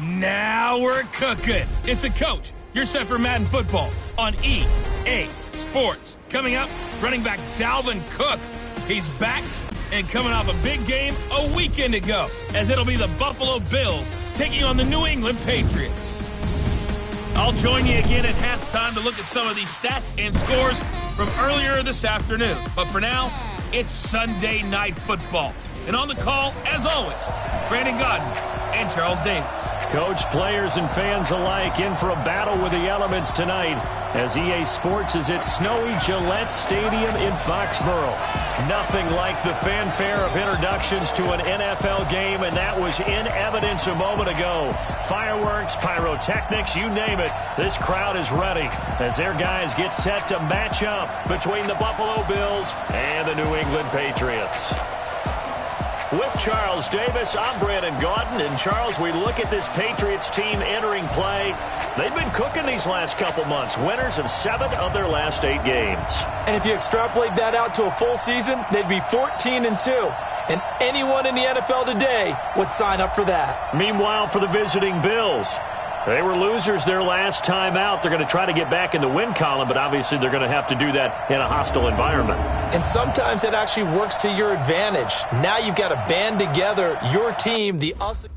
Now we're cooking. It's a coach. You're set for Madden football on EA Sports. Coming up, running back Dalvin Cook. He's back and coming off a big game a weekend ago, as it'll be the Buffalo Bills taking on the New England Patriots. I'll join you again at halftime to look at some of these stats and scores from earlier this afternoon. But for now, it's Sunday Night Football. And on the call, as always, Brandon Godden and Charles Davis. Coach, players, and fans alike in for a battle with the elements tonight as EA Sports is at snowy Gillette Stadium in Foxborough. Nothing like the fanfare of introductions to an NFL game, and that was in evidence a moment ago. Fireworks, pyrotechnics, you name it. This crowd is ready as their guys get set to match up between the Buffalo Bills and the New England Patriots. With Charles Davis, I'm Brandon Gaudin. And Charles, we look at this Patriots team entering play. They've been cooking these last couple months. Winners of 7 of their last 8 games. And if you extrapolate that out to a full season, they'd be 14-2. And anyone in the NFL today would sign up for that. Meanwhile, for the visiting Bills, they were losers their last time out. They're going to try to get back in the win column, but obviously they're going to have to do that in a hostile environment. And sometimes it actually works to your advantage. Now you've got to band together your team, the us.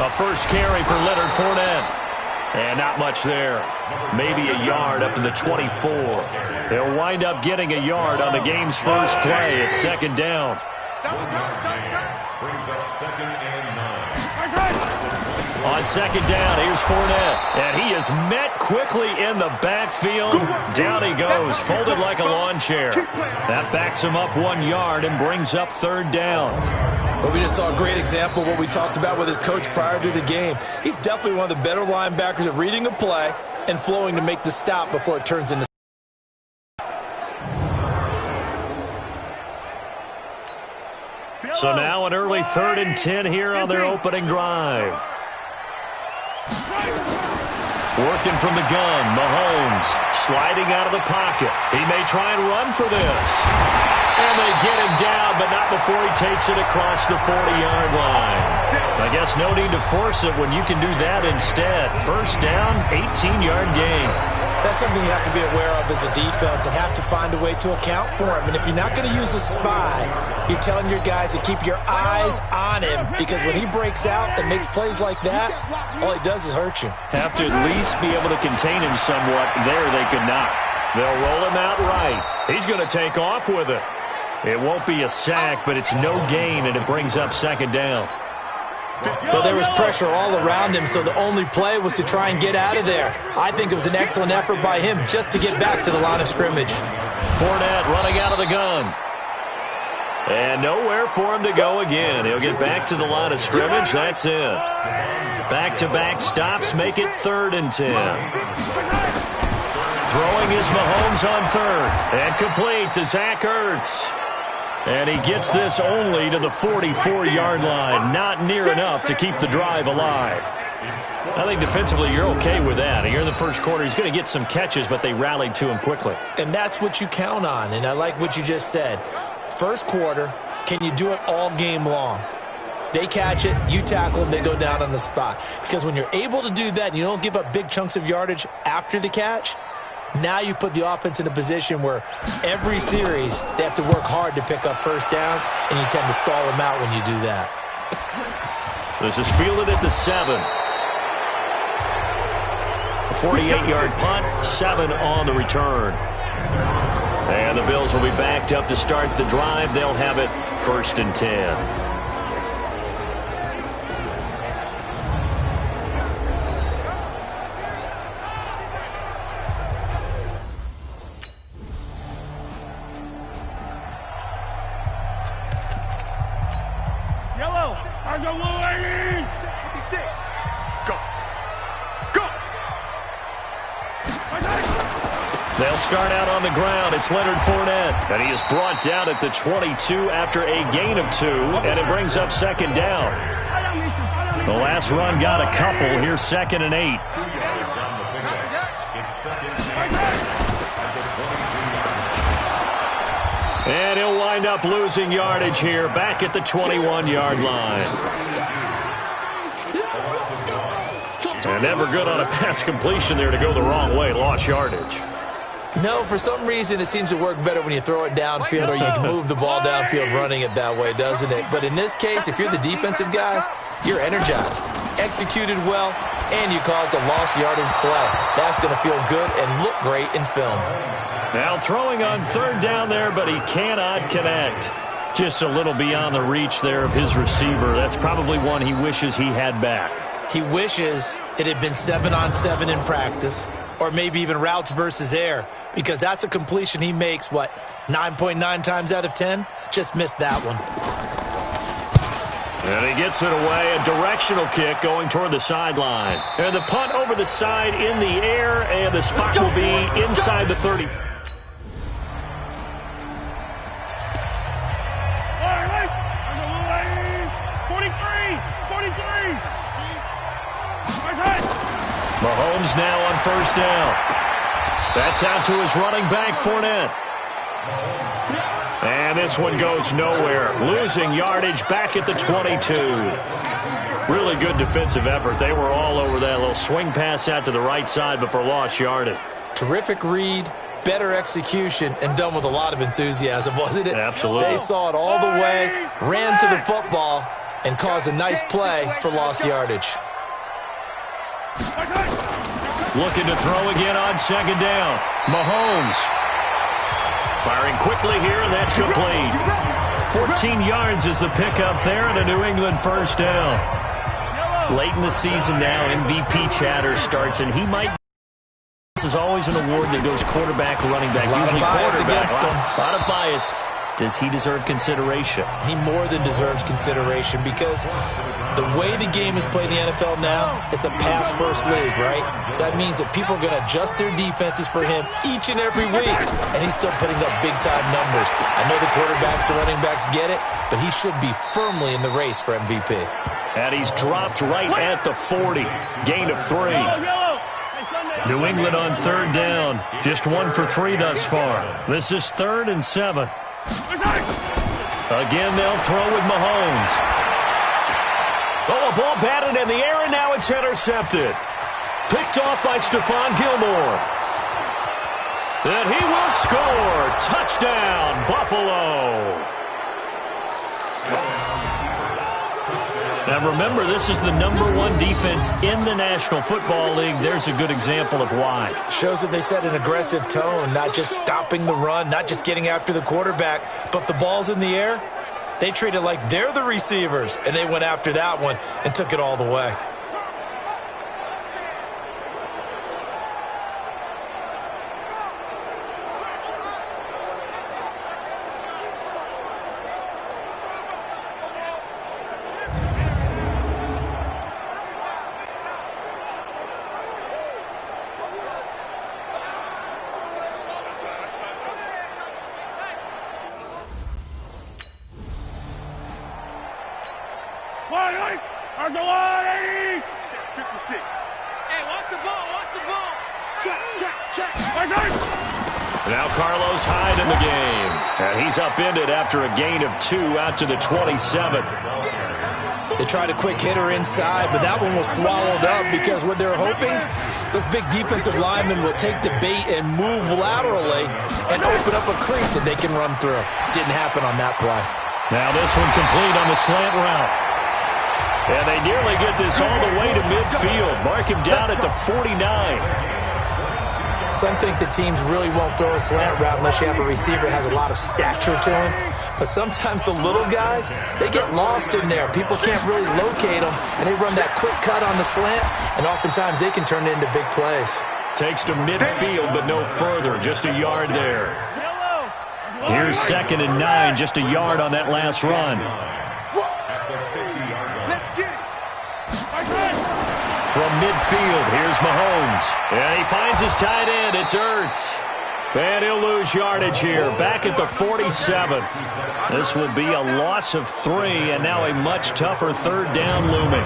A first carry for Leonard Fournette. And not much there. Maybe a yard up to the 24. They'll wind up getting a yard on the game's first play at second down. Brings up 2nd and 9. On second down, here's Fournette. And he is met quickly in the backfield. Down he goes, folded like a lawn chair. That backs him up 1 yard and brings up third down. Well, we just saw a great example of what we talked about with his coach prior to the game. He's definitely one of the better linebackers at reading a play and flowing to make the stop before it turns into. So now an early 3rd and 10 here on their opening drive. Working from the gun, Mahomes sliding out of the pocket. He may try and run for this. And they get him down, but not before he takes it across the 40-yard line. I guess no need to force it when you can do that instead. First down, 18-yard gain. That's something you have to be aware of as a defense and have to find a way to account for him. And if you're not going to use a spy, you're telling your guys to keep your eyes on him, because when he breaks out and makes plays like that, all he does is hurt you. Have to at least be able to contain him somewhat. There they could not. They'll roll him out right. He's going to take off with it. It won't be a sack, but it's no gain, and it brings up second down. Well, there was pressure all around him, so the only play was to try and get out of there. I think it was an excellent effort by him just to get back to the line of scrimmage. Fournette running out of the gun. And nowhere for him to go again. He'll get back to the line of scrimmage. That's it. Back-to-back stops make it 3rd and 10. Throwing is Mahomes on 3rd. And complete to Zach Ertz. And he gets this only to the 44-yard line. Not near enough to keep the drive alive. I think defensively you're okay with that. Here in the first quarter, he's going to get some catches, but they rallied to him quickly. And that's what you count on, and I like what you just said. First quarter, can you do it all game long? They catch it, you tackle them, they go down on the spot. Because when you're able to do that and you don't give up big chunks of yardage after the catch, now you put the offense in a position where every series they have to work hard to pick up first downs, and you tend to stall them out when you do that. This is fielded at the 7. A 48-yard punt, 7 on the return. And the Bills will be backed up to start the drive. They'll have it 1st and 10. They'll start out on the ground. It's Leonard Fournette. And he is brought down at the 22 after a gain of 2. And it brings up second down. The last run got a couple. Here's 2nd and 8. And he'll wind up losing yardage here back at the 21-yard line. And never good on a pass completion there to go the wrong way. Lost yardage. No, for some reason it seems to work better when you throw it downfield or you can move the ball downfield running it that way, doesn't it? But in this case, if you're the defensive guys, you're energized, executed well, and you caused a lost yardage play. That's going to feel good and look great in film. Now throwing on 3rd down there, but he cannot connect. Just a little beyond the reach there of his receiver. That's probably one he wishes he had back. He wishes it had been 7-on-7 in practice, or maybe even routes versus air, because that's a completion he makes, 9.9 times out of 10? Just missed that one. And he gets it away, a directional kick going toward the sideline. And the punt over the side in the air, and the spot will be inside the 30. Mahomes now on 1st down. That's out to his running back, Fournette. And this one goes nowhere. Losing yardage back at the 22. Really good defensive effort. They were all over that little swing pass out to the right side before lost yardage. Terrific read, better execution, and done with a lot of enthusiasm, wasn't it? Absolutely. They saw it all the way, ran to the football, and caused a nice play for lost yardage. Looking to throw again on 2nd down. Mahomes. Firing quickly here, and that's complete. 14 yards is the pickup there, and a New England 1st down. Late in the season now, MVP chatter starts, and he might. This is always an award that goes quarterback, running back, usually quarterback. A lot of bias. Does he deserve consideration? He more than deserves consideration because the way the game is played in the NFL now, it's a pass-first league, right? So that means that people are going to adjust their defenses for him each and every week, and he's still putting up big-time numbers. I know the quarterbacks and running backs get it, but he should be firmly in the race for MVP. And he's dropped right at the 40. Gain of 3. New England on 3rd down. Just 1 for 3 thus far. This is 3rd and 7. Again, they'll throw with Mahomes. Oh, a ball batted in the air, and now it's intercepted. Picked off by Stephon Gilmore. And he will score. Touchdown, Buffalo. Now remember, this is the #1 defense in the National Football League. There's a good example of why. Shows that they set an aggressive tone, not just stopping the run, not just getting after the quarterback, but the ball's in the air. They treat it like they're the receivers, and they went after that one and took it all the way. Now Carlos Hyde in the game. And he's upended after a gain of 2 out to the 27. They tried a quick hitter inside, but that one was swallowed up because what they're hoping, those big defensive linemen will take the bait and move laterally and open up a crease that they can run through. Didn't happen on that play. Now this one complete on the slant route. And they nearly get this all the way to midfield. Mark him down at the 49. Some think the teams really won't throw a slant route unless you have a receiver that has a lot of stature to him. But sometimes the little guys, they get lost in there. People can't really locate them, and they run that quick cut on the slant, and oftentimes they can turn it into big plays. Takes to midfield, but no further. Just a yard there. Here's 2nd and 9, just a yard on that last run. From midfield, here's Mahomes. And he finds his tight end. It's Ertz. And he'll lose yardage here, back at the 47. This will be a loss of 3, and now a much tougher third down looming.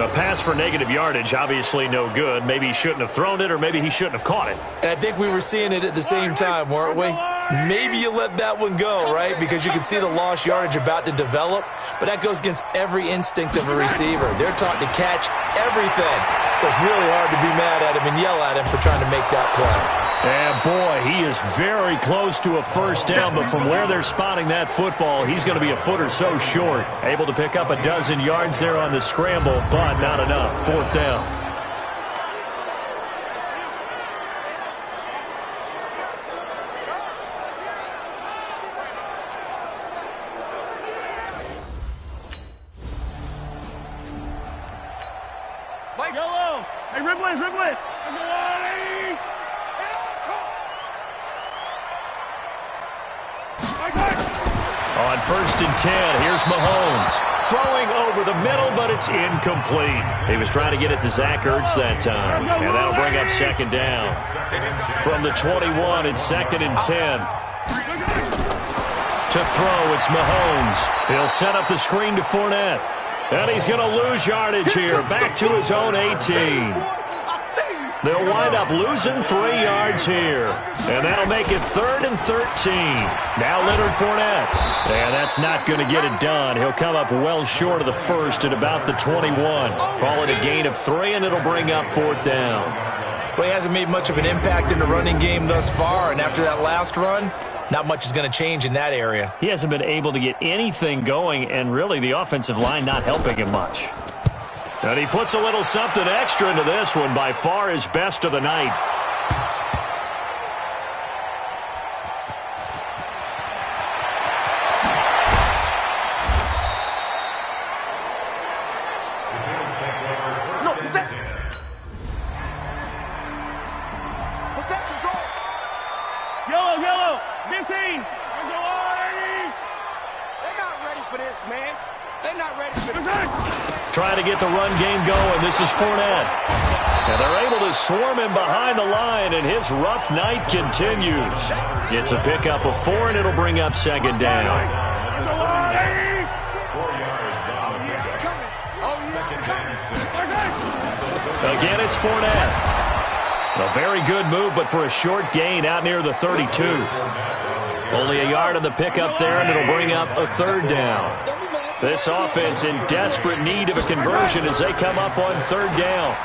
A pass for negative yardage, obviously no good. Maybe he shouldn't have thrown it, or maybe he shouldn't have caught it. And I think we were seeing it at the same time, weren't we? Maybe you let that one go, right? Because you can see the lost yardage about to develop, but that goes against every instinct of a receiver. They're taught to catch everything. So it's really hard to be mad at him and yell at him for trying to make that play. And boy, he is very close to a first down, but from where they're spotting that football, he's going to be a foot or so short. Able to pick up a dozen yards there on the scramble, but not enough. Fourth down. Yellow! Hey, Ripley! On 1st and 10, here's Mahomes. Throwing over the middle, but it's incomplete. He was trying to get it to Zach Ertz that time, and that'll bring up 2nd down. From the 21, it's 2nd and 10. To throw, it's Mahomes. He'll set up the screen to Fournette. And he's going to lose yardage here, back to his own 18. They'll wind up losing 3 yards here. And that'll make it 3rd and 13. Now Leonard Fournette. And that's not going to get it done. He'll come up well short of the first at about the 21. Call it a gain of 3, and it'll bring up 4th down. Well, he hasn't made much of an impact in the running game thus far, and after that last run, not much is going to change in that area. He hasn't been able to get anything going, and really the offensive line not helping him much. And he puts a little something extra into this one, by far his best of the night. Yellow! 15! They're not ready for this, man. They're not ready for this. Trying to get the run game going. This is Fournette. And they're able to swarm him behind the line, and his rough night continues. It's a pickup of 4, and it'll bring up 2nd down. 4 yards on the pickup. 2nd and 6. Again, it's Fournette. A very good move, but for a short gain out near the 32. Only a yard on the pickup there, and it'll bring up a 3rd down. This offense in desperate need of a conversion as they come up on 3rd down.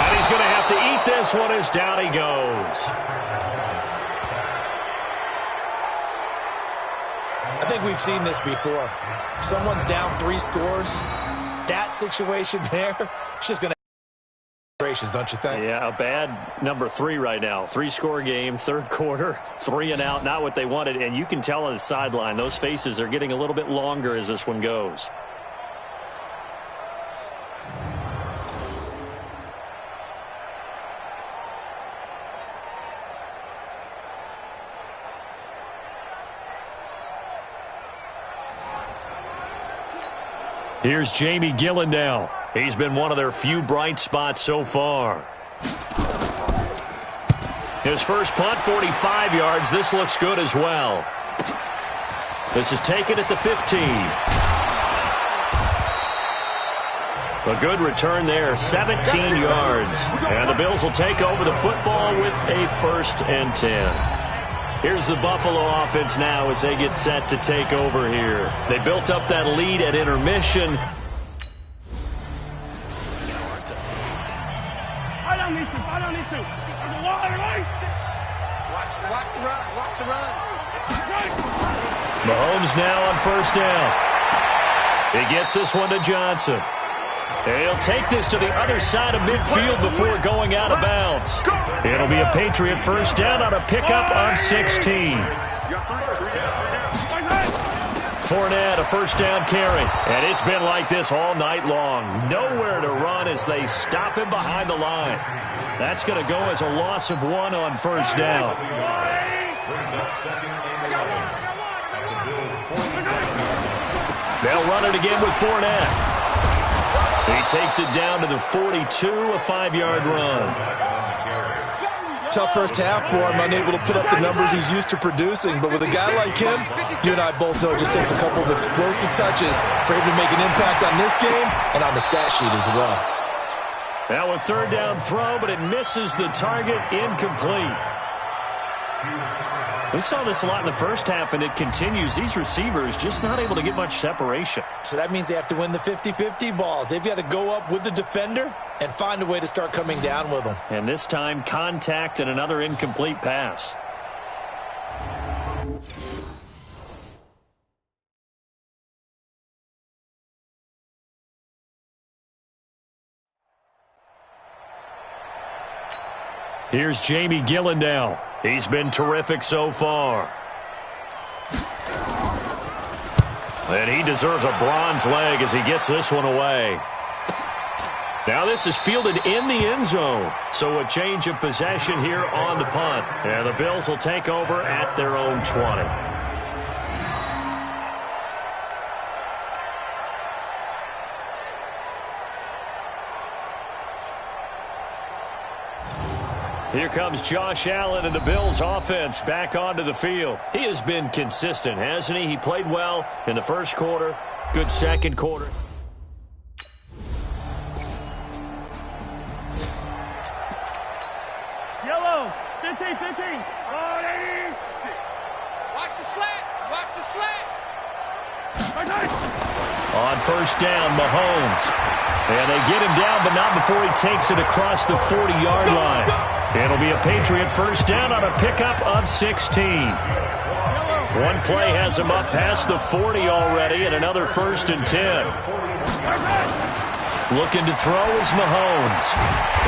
And he's going to have to eat this one as down he goes. I think we've seen this before. Someone's down 3 scores. That situation there, it's just going to don't you think? Yeah, a bad number 3 right now. 3-score game, 3rd quarter, 3 and out, not what they wanted. And you can tell on the sideline, those faces are getting a little bit longer as this one goes. Here's Jamie Gillen now. He's been one of their few bright spots so far. His first punt, 45 yards. This looks good as well. This is taken at the 15. A good return there, 17 yards. And the Bills will take over the football with a 1st and 10. Here's the Buffalo offense now as they get set to take over here. They built up that lead at intermission. Watch the run. Mahomes now on 1st down. He gets this one to Johnson. He'll take this to the other side of midfield before going out of bounds. It'll be a Patriot 1st down on a pickup of 16. Fournette, a 1st down carry. And it's been like this all night long. Nowhere to run as they stop him behind the line. That's going to go as a loss of 1 on 1st down. They'll run it again with Fournette. He takes it down to the 42, a 5-yard run. tough first half for him, unable to put up the numbers he's used to producing. But with a guy like him, you and I both know it just takes a couple of explosive touches for him to make an impact on this game and on the stat sheet as well. Now a third down throw, but it misses the target, incomplete. We saw this a lot in the first half, and it continues. These receivers just not able to get much separation. So that means they have to win the 50-50 balls. They've got to go up with the defender and find a way to start coming down with them. And this time, contact and another incomplete pass. Here's Jamie Gillandale. He's been terrific so far. And he deserves a bronze leg as he gets this one away. Now this is fielded in the end zone. So a change of possession here on the punt. And the Bills will take over at their own 20. Here comes Josh Allen and the Bills offense back onto the field. He has been consistent, hasn't he? He played well in the first quarter, good second quarter. Yellow, 15. Watch the slats. Watch the slat. On first down, Mahomes. And they get him down, but not before he takes it across the 40-yard line. It'll be a Patriot first down on a pickup of 16. One play has him up past the 40 already, and another 1st and 10. Looking to throw is Mahomes.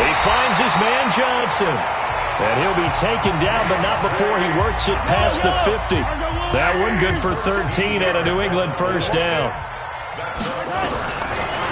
He finds his man Johnson. And he'll be taken down, but not before he works it past the 50. That one good for 13 and a New England first down.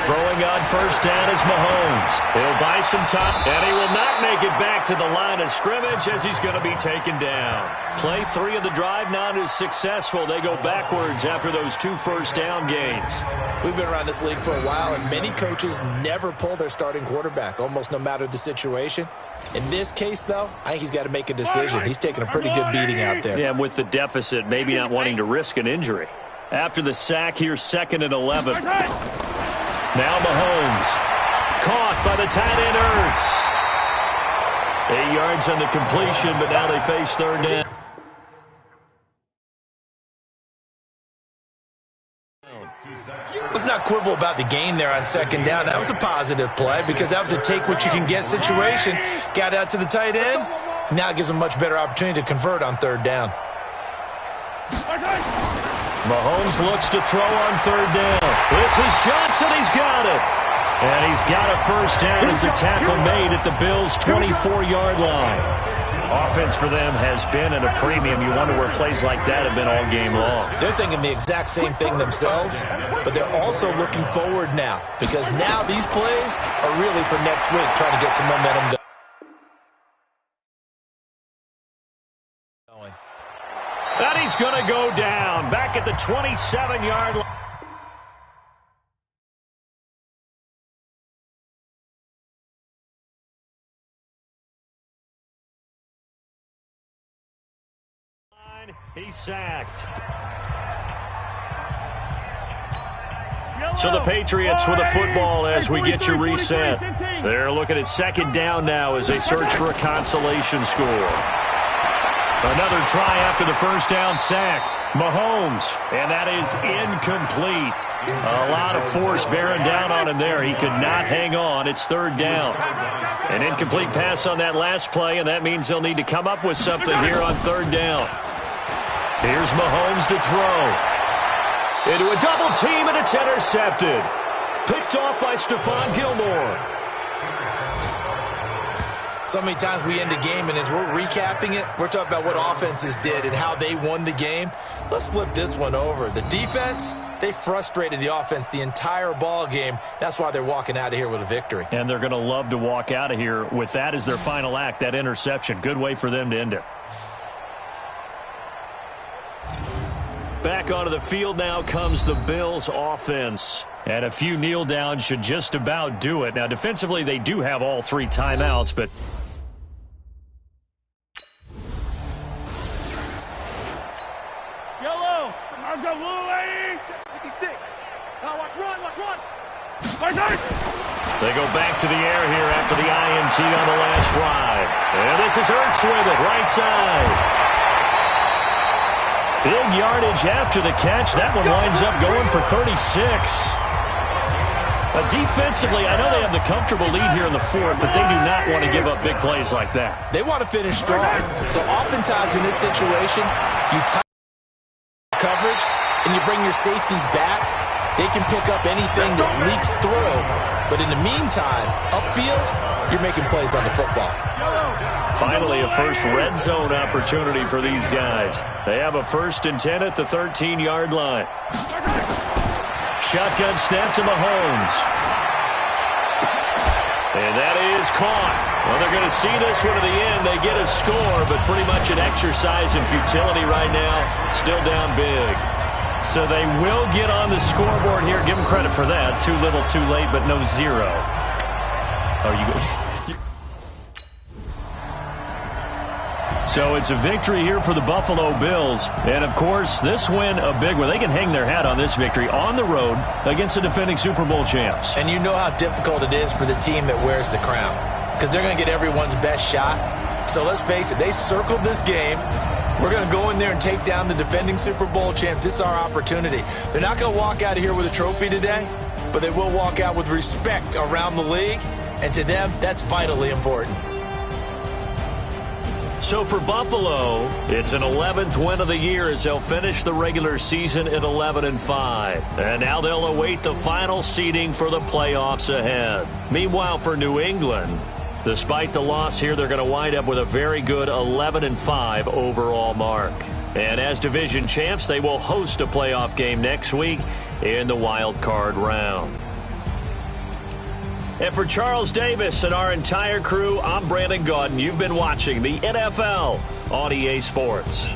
Throwing on first down is Mahomes. He'll buy some time, and he will not make it back to the line of scrimmage as he's going to be taken down. Play 3 of the drive not as successful. They go backwards after those 2 first down gains. We've been around this league for a while, and many coaches never pull their starting quarterback, almost no matter the situation. In this case, though, I think he's got to make a decision. He's taking a pretty good beating out there. Yeah, with the deficit, maybe not wanting to risk an injury. After the sack, here's 2nd and 11. Now Mahomes, caught by the tight end Ertz. 8 yards on the completion, but now they face third down. Let's not quibble about the gain there on second down. That was a positive play because that was a take-what-you-can-get situation. Got out to the tight end. Now it gives him a much better opportunity to convert on third down. Mahomes looks to throw on third down. This is Johnson. He's got it. And he's got a first down as a tackle made at the Bills' 24-yard line. Offense for them has been at a premium. You wonder where plays like that have been all game long. They're thinking the exact same thing themselves, but they're also looking forward now because now these plays are really for next week, trying to get some momentum going. And he's going to go down back at the 27-yard line. He's sacked. So the Patriots with a football as we get you reset. They're looking at second down now as they search for a consolation score. Another try after the first down sack. Mahomes, and that is incomplete. A lot of force bearing down on him there. He could not hang on. It's third down. An incomplete pass on that last play, and that means they'll need to come up with something here on third down. Here's Mahomes to throw. Into a double team, and it's intercepted. Picked off by Stephon Gilmore. So many times we end a game, and as we're recapping it, we're talking about what offenses did and how they won the game. Let's flip this one over. The defense, they frustrated the offense the entire ball game. That's why they're walking out of here with a victory. And they're going to love to walk out of here with that as their final act, that interception. Good way for them to end it. Back onto the field now comes the Bills offense. And a few kneel downs should just about do it. Now, defensively, they do have all 3 timeouts, but They go back to the air here after the INT on the last drive. And this is Ertz with it, right side. Big yardage after the catch. That one winds up going for 36. Defensively, I know they have the comfortable lead here in the fourth, but they do not want to give up big plays like that. They want to finish strong. So oftentimes in this situation, you tighten coverage and you bring your safeties back. They can pick up anything that leaks through. But in the meantime, upfield, you're making plays on the football. Finally, a first red zone opportunity for these guys. They have a 1st and 10 at the 13-yard line. Shotgun snap to Mahomes. And that is caught. Well, they're going to see this one to the end. They get a score, but pretty much an exercise in futility right now. Still down big. So they will get on the scoreboard here. Give them credit for that. Too little, too late, but no zero. Are you good? So it's a victory here for the Buffalo Bills. And, of course, this win a big one. They can hang their hat on this victory on the road against the defending Super Bowl champs. And you know how difficult it is for the team that wears the crown, because they're going to get everyone's best shot. So let's face it, they circled this game. We're going to go in there and take down the defending Super Bowl champs. This is our opportunity. They're not going to walk out of here with a trophy today, but they will walk out with respect around the league. And to them, that's vitally important. So for Buffalo, it's an 11th win of the year as they'll finish the regular season at 11-5. And now they'll await the final seeding for the playoffs ahead. Meanwhile, for New England, despite the loss here, they're going to wind up with a very good 11-5 overall mark. And as division champs, they will host a playoff game next week in the wild card round. And for Charles Davis and our entire crew, I'm Brandon Gaudin. You've been watching the NFL on EA Sports.